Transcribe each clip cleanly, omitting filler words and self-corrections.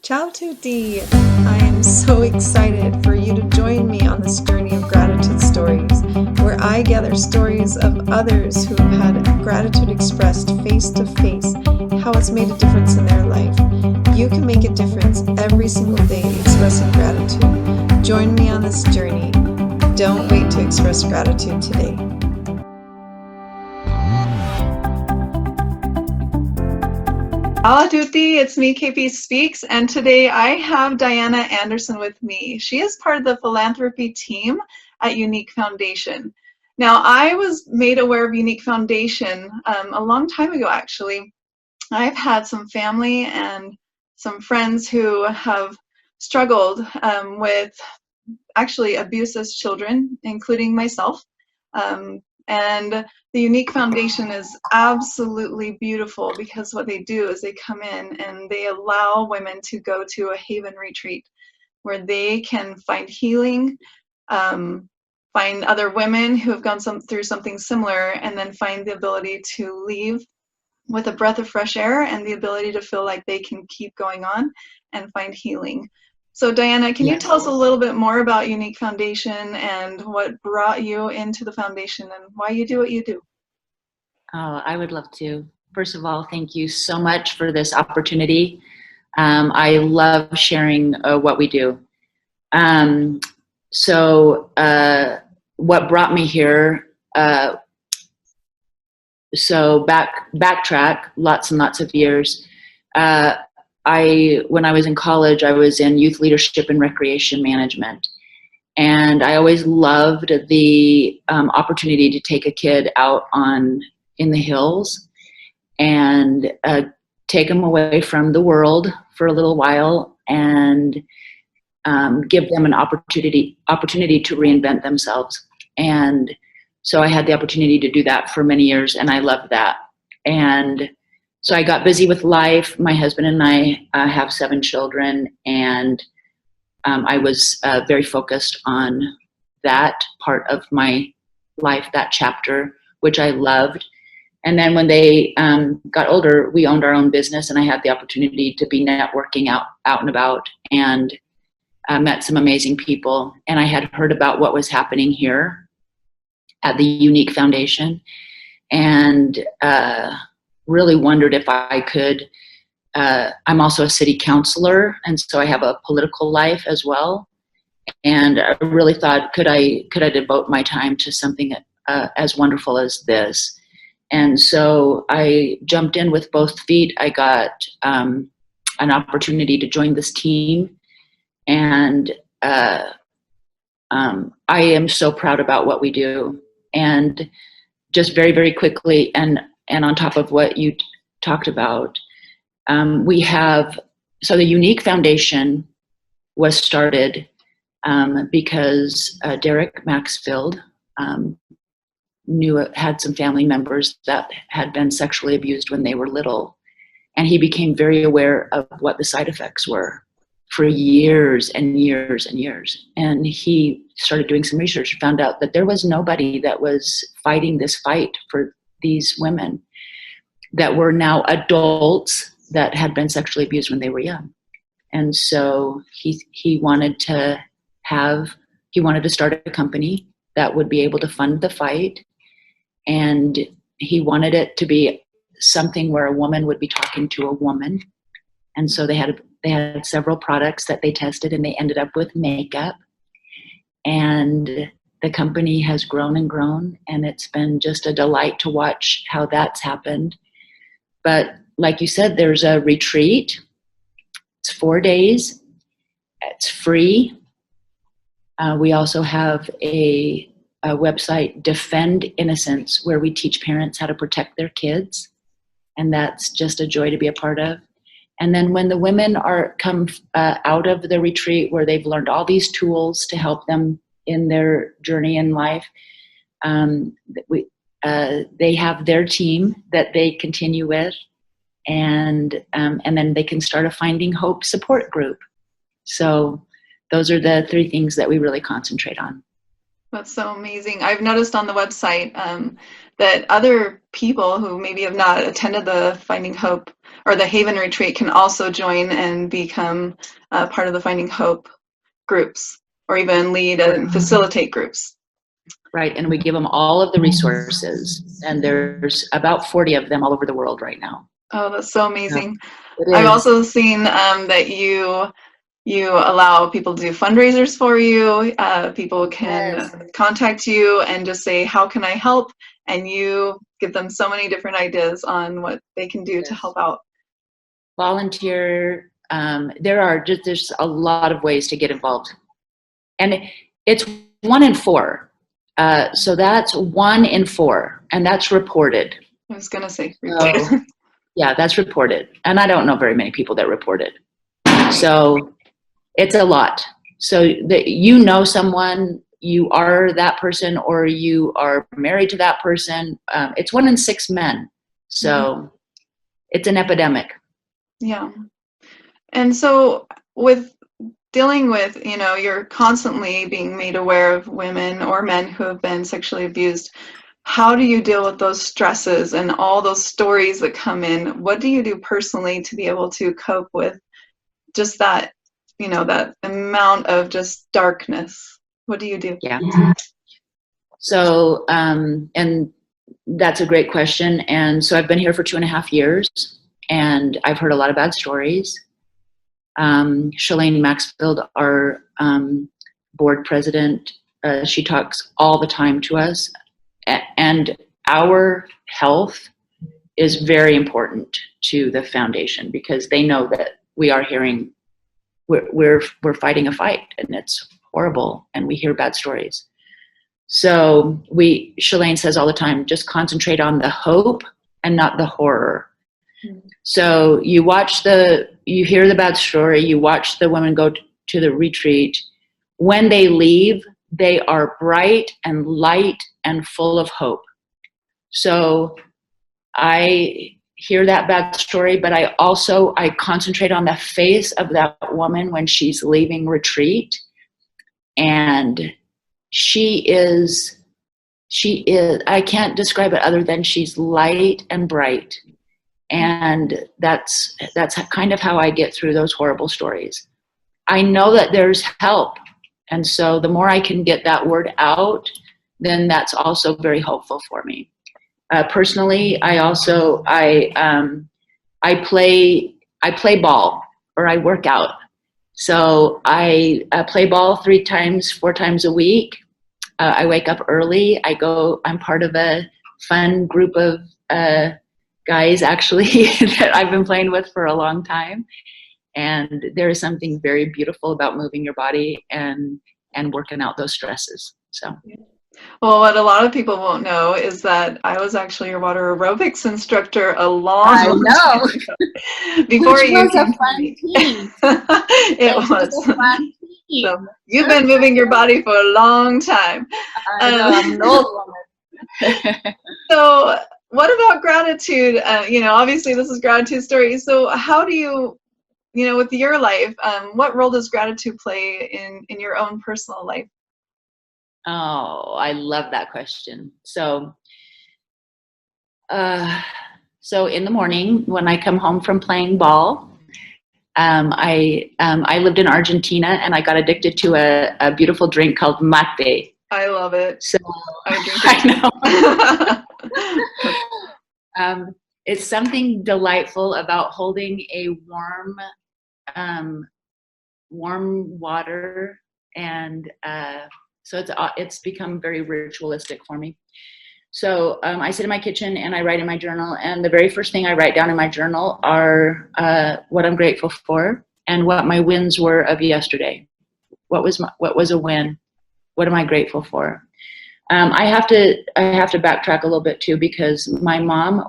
Ciao tutti! I am so excited for you to join me on this journey of gratitude stories, where I gather stories of others who have had gratitude expressed face to face, how it's made a difference in their life. You can make a difference every single day expressing gratitude. Join me on this journey. Don't wait to express gratitude today. Ciao a tutti, it's me, KP Speaks, and today I have Dianna Andersen with me. She is part of the philanthropy team at Younique Foundation. Now, I was made aware of Younique Foundation a long time ago, actually. I've had some family and some friends who have struggled with actually abuse as children, including myself. And the Younique Foundation is absolutely beautiful because what they do is they come in and they allow women to go to a haven retreat where they can find healing, find other women who have gone through something similar, and then find the ability to leave with a breath of fresh air and the ability to feel like they can keep going on and find healing. So Dianna, can you tell us a little bit more about Younique Foundation and what brought you into the foundation and why you do what you do? Oh, I would love to. First of all, thank you so much for this opportunity. I love sharing what we do. What brought me here, backtrack lots and lots of years. When I was in college, I was in youth leadership and recreation management. And I always loved the opportunity to take a kid out in the hills and take them away from the world for a little while and give them an opportunity to reinvent themselves. And so I had the opportunity to do that for many years, and I loved that. And so I got busy with life. My husband and I have 7 children, and I was very focused on that part of my life, that chapter, which I loved. And then when they got older, we owned our own business, and I had the opportunity to be networking out and about, and met some amazing people. And I had heard about what was happening here at the Younique Foundation, and really wondered if I could. I'm also a city councilor, and so I have a political life as well. And I really thought, could I devote my time to something as wonderful as this? And so I jumped in with both feet. I got an opportunity to join this team, and I am so proud about what we do. And just very, very quickly, and on top of what you talked about, the Younique Foundation was started because Derek Maxfield had some family members that had been sexually abused when they were little, and he became very aware of what the side effects were for years and years and years. And he started doing some research and found out that there was nobody that was fighting this fight for these women that were now adults that had been sexually abused when they were young. And so he wanted to start a company that would be able to fund the fight. And he wanted it to be something where a woman would be talking to a woman. And so they had several products that they tested, and they ended up with makeup. And the company has grown and grown, and it's been just a delight to watch how that's happened. But like you said, there's a retreat. It's 4 days. It's free. We also have a website, Defend Innocence, where we teach parents how to protect their kids. And that's just a joy to be a part of. And then when the women come out of the retreat, where they've learned all these tools to help them in their journey in life, they have their team that they continue with, and then they can start a Finding Hope support group. So those are the 3 things that we really concentrate on. That's so amazing. I've noticed on the website that other people who maybe have not attended the Finding Hope or the Haven Retreat can also join and become part of the Finding Hope groups, or even lead and facilitate groups. Right, and we give them all of the resources, and there's about 40 of them all over the world right now. Oh, that's so amazing. Yeah, I've also seen that you allow people to do fundraisers for you. People can contact you and just say, how can I help? And you give them so many different ideas on what they can do to help out. Volunteer. There's a lot of ways to get involved. And it's 1 in 4. So that's 1 in 4, and that's reported. I was going to say reported. So, yeah, that's reported. And I don't know very many people that report it. So it's a lot. So that you know someone, you are that person, or you are married to that person. It's 1 in 6 men. So it's an epidemic. Yeah. And so with dealing with, you're constantly being made aware of women or men who have been sexually abused. How do you deal with those stresses and all those stories that come in? What do you do personally to be able to cope with just that, that amount of just darkness? What do you do? Yeah. So, and that's a great question. And so I've been here for 2.5 years, and I've heard a lot of bad stories. Shalane Maxfield, our board president, she talks all the time to us, and our health is very important to the foundation, because they know that we are hearing, we're fighting a fight, and it's horrible, and we hear bad stories. So Shalane says all the time, just concentrate on the hope and not the horror. So you hear the bad story, you watch the women go to the retreat. When they leave, they are bright and light and full of hope. So I hear that bad story, but I concentrate on the face of that woman when she's leaving retreat. And she is, I can't describe it other than she's light and bright. And that's kind of how I get through those horrible stories. I know that there's help. And so the more I can get that word out, then that's also very helpful for me. Personally, I play ball, or I work out. So I play ball 4 times a week. I wake up early. I'm part of a fun group of guys, actually, that I've been playing with for a long time. And there is something very beautiful about moving your body and working out those stresses. So. Well, what a lot of people won't know is that I was actually your water aerobics instructor a long time ago. Before you came to me. It was a fun team. So you've been moving your body for a long time. I'm an old woman. So what about gratitude? Obviously this is gratitude story. So how do you, with your life, what role does gratitude play in your own personal life? Oh, I love that question. So in the morning when I come home from playing ball, I lived in Argentina, and I got addicted to a beautiful drink called mate. I love it. So I drink it. I know. It's something delightful about holding a warm water, and so it's become very ritualistic for me. So I sit in my kitchen and I write in my journal, and the very first thing I write down in my journal are what I'm grateful for and what my wins were of yesterday. What was a win? What am I grateful for? I have to backtrack a little bit too, because my mom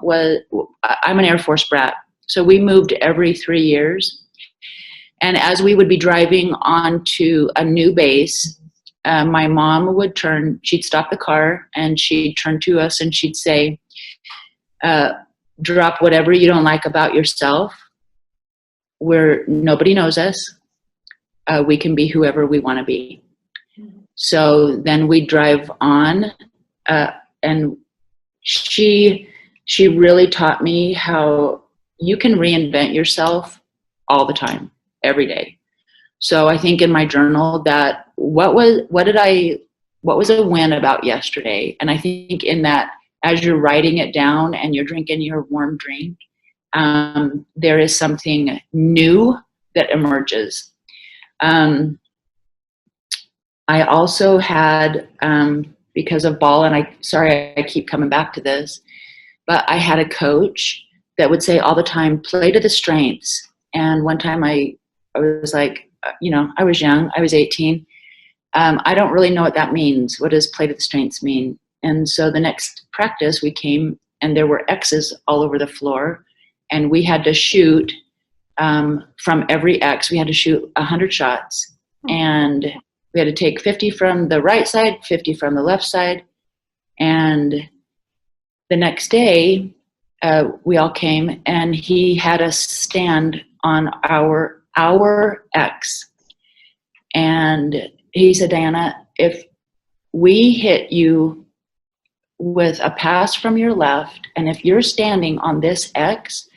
I'm an Air Force Brat, so we moved every 3 years. And as we would be driving onto a new base, my mom she'd stop the car and she'd turn to us and she'd say, drop whatever you don't like about yourself. Nobody knows us. We can be whoever we want to be. So then we drive on, and she really taught me how you can reinvent yourself all the time, every day. So I think in my journal that what was a win about yesterday? And I think in that, as you're writing it down and you're drinking your warm drink, there is something new that emerges. I also had, because of ball, and I keep coming back to this, but I had a coach that would say all the time, play to the strengths. And one time I was like, I was young, I was 18. I don't really know what that means. What does play to the strengths mean? And so the next practice we came and there were X's all over the floor, and we had to shoot from every X, we had to shoot 100 shots, and we had to take 50 from the right side, 50 from the left side. And the next day, we all came and he had us stand on our X. And he said, Dianna, if we hit you with a pass from your left, and if you're standing on this X,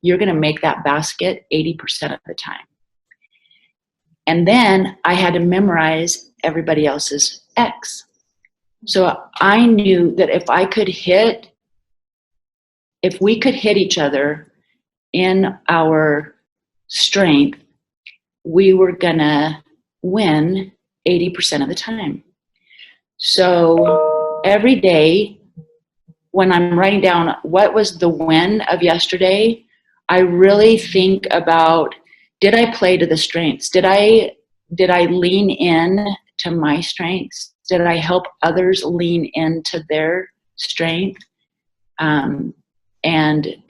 you're going to make that basket 80% of the time. And then I had to memorize everybody else's X. So I knew that if we could hit each other in our strength, we were going to win 80% of the time. So every day when I'm writing down what was the win of yesterday, I really think about, did I play to the strengths? Did I lean in to my strengths? Did I help others lean into their strength? And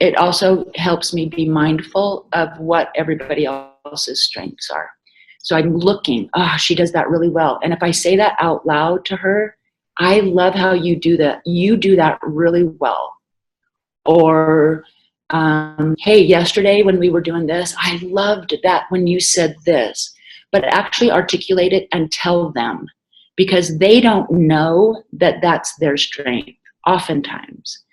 it also helps me be mindful of what everybody else's strengths are. So I'm looking, she does that really well. And if I say that out loud to her, I love how you do that. You do that really well. Or, hey, yesterday when we were doing this, I loved that when you said this. But actually articulate it and tell them, because they don't know that that's their strength oftentimes.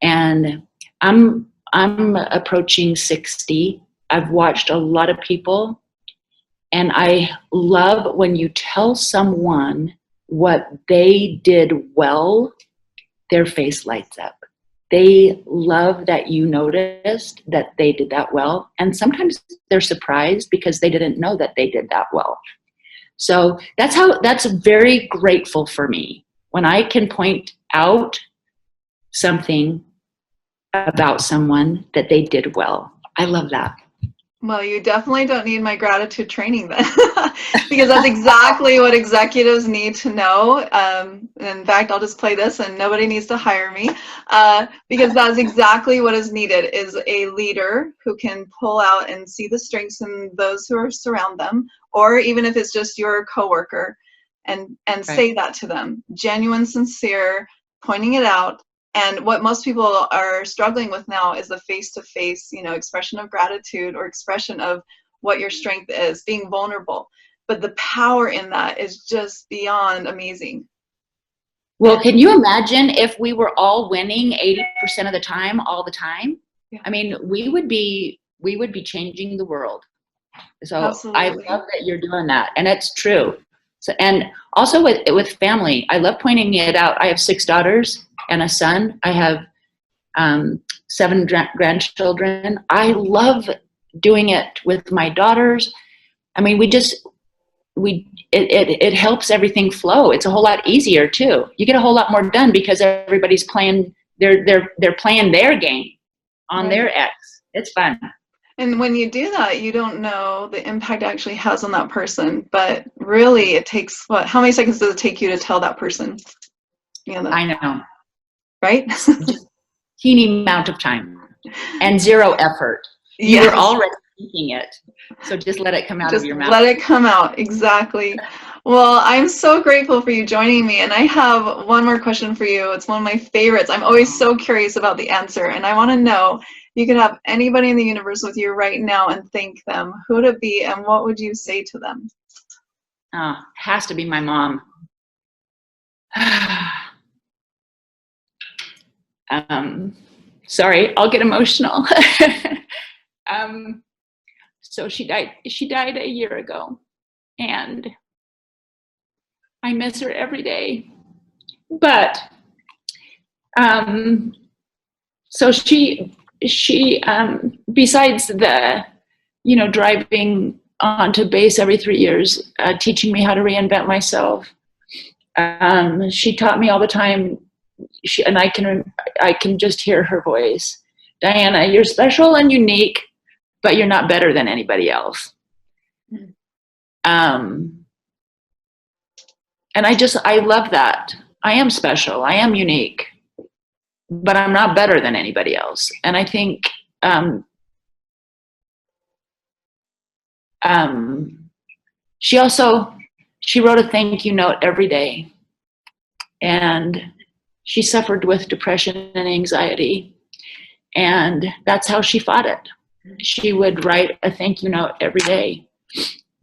And I'm approaching 60. I've watched a lot of people, and I love when you tell someone what they did well, their face lights up. They love that you noticed that they did that well. And sometimes they're surprised because they didn't know that they did that well. So that's very grateful for me when I can point out something about someone that they did well. I love that. Well, you definitely don't need my gratitude training then, because that's exactly what executives need to know. In fact, I'll just play this and nobody needs to hire me, because that's exactly what is needed, is a leader who can pull out and see the strengths in those who are surround them, or even if it's just your coworker, and right. Say that to them, genuine, sincere, pointing it out. And what most people are struggling with now is the face-to-face, expression of gratitude or expression of what your strength is, being vulnerable. But the power in that is just beyond amazing. Well, can you imagine if we were all winning 80% of the time, all the time? Yeah. I mean, we would be changing the world. So absolutely. I love that you're doing that, and it's true. So, and also with family, I love pointing it out. I have 6 daughters and a son. I have 7 grandchildren. I love doing it with my daughters. I mean, it helps everything flow. It's a whole lot easier too. You get a whole lot more done because everybody's playing. They're playing their game on their X. It's fun. And when you do that, you don't know the impact it actually has on that person. But really, it takes how many seconds does it take you to tell that person? I know. Right? Just teeny amount of time and 0 effort. You were already thinking it. So just let it come out of your mouth. Let it come out. Exactly. Well, I'm so grateful for you joining me. And I have one more question for you. It's one of my favorites. I'm always so curious about the answer. And I want to know, you could have anybody in the universe with you right now and thank them. Who would it be and what would you say to them? Has to be my mom. Sorry, I'll get emotional. So she died a year ago, and I miss her every day. But so she besides the, driving onto base every 3 years, teaching me how to reinvent myself, she taught me all the time. And I can just hear her voice. Dianna, you're special and unique, but you're not better than anybody else. And I love that. I am special. I am unique, but I'm not better than anybody else. And I think she wrote a thank you note every day, and she suffered with depression and anxiety, and that's how she fought it. She would write a thank you note every day.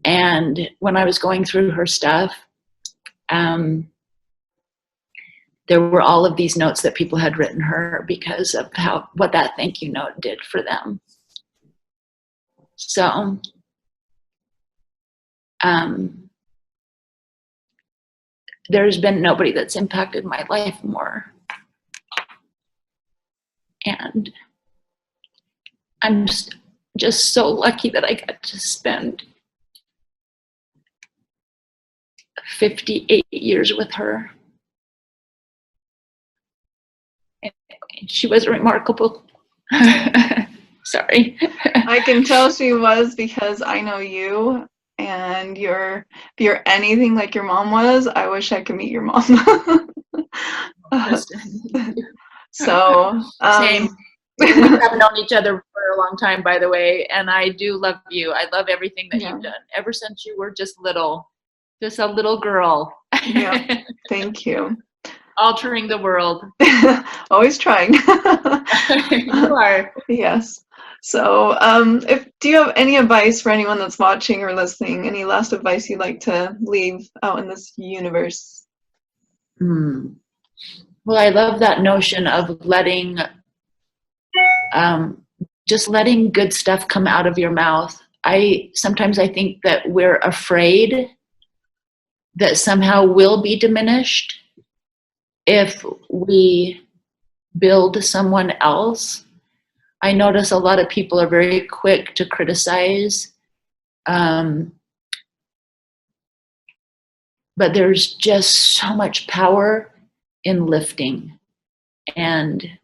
And when I was going through her stuff, there were all of these notes that people had written her because of what that thank you note did for them. So there's been nobody that's impacted my life more. And I'm just so lucky that I got to spend 58 years with her. And she was remarkable. Sorry. I can tell she was, because I know you, and if you're anything like your mom was, I wish I could meet your mom. So same. We have known each other for a long time, by the way, and I do love you. I love everything that you've done ever since you were just a little girl. Yeah, thank you. Altering the world. Always trying. You are. Yes. So do you have any advice for anyone that's watching or listening? Any last advice you'd like to leave out in this universe? Well, I love that notion of letting good stuff come out of your mouth. Sometimes I think that we're afraid that somehow we'll be diminished if we build someone else. I notice a lot of people are very quick to criticize, but there's just so much power in lifting, and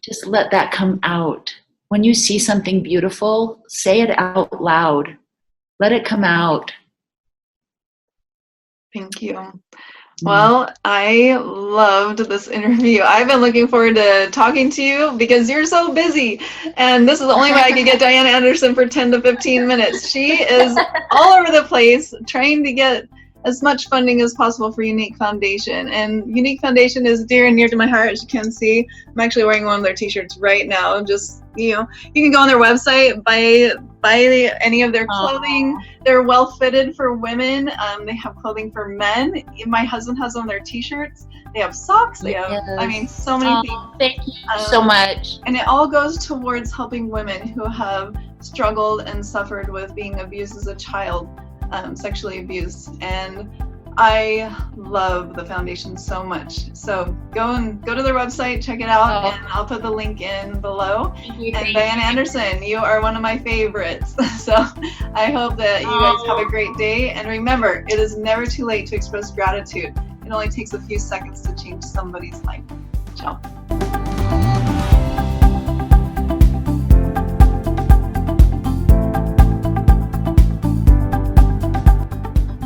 just let that come out. When you see something beautiful, say it out loud. Let it come out. Thank you. Well, I loved this interview. I've been looking forward to talking to you because you're so busy. And this is the only way I could get Dianna Andersen for 10 to 15 minutes. She is all over the place trying to get as much funding as possible for Younique Foundation. And Younique Foundation is dear and near to my heart, as you can see. I'm actually wearing one of their t-shirts right now. Just, you can go on their website, buy any of their clothing. They're well fitted for women. They have clothing for men. My husband has one of their t-shirts. They have socks. They have, so many things. Thank you so much. And it all goes towards helping women who have struggled and suffered with being abused as a child, sexually abused. And I love the foundation so much. So go to their website, check it out, and I'll put the link in below. And Dianna Andersen, you are one of my favorites. So I hope that you guys have a great day. And remember, it is never too late to express gratitude. It only takes a few seconds to change somebody's life. Ciao.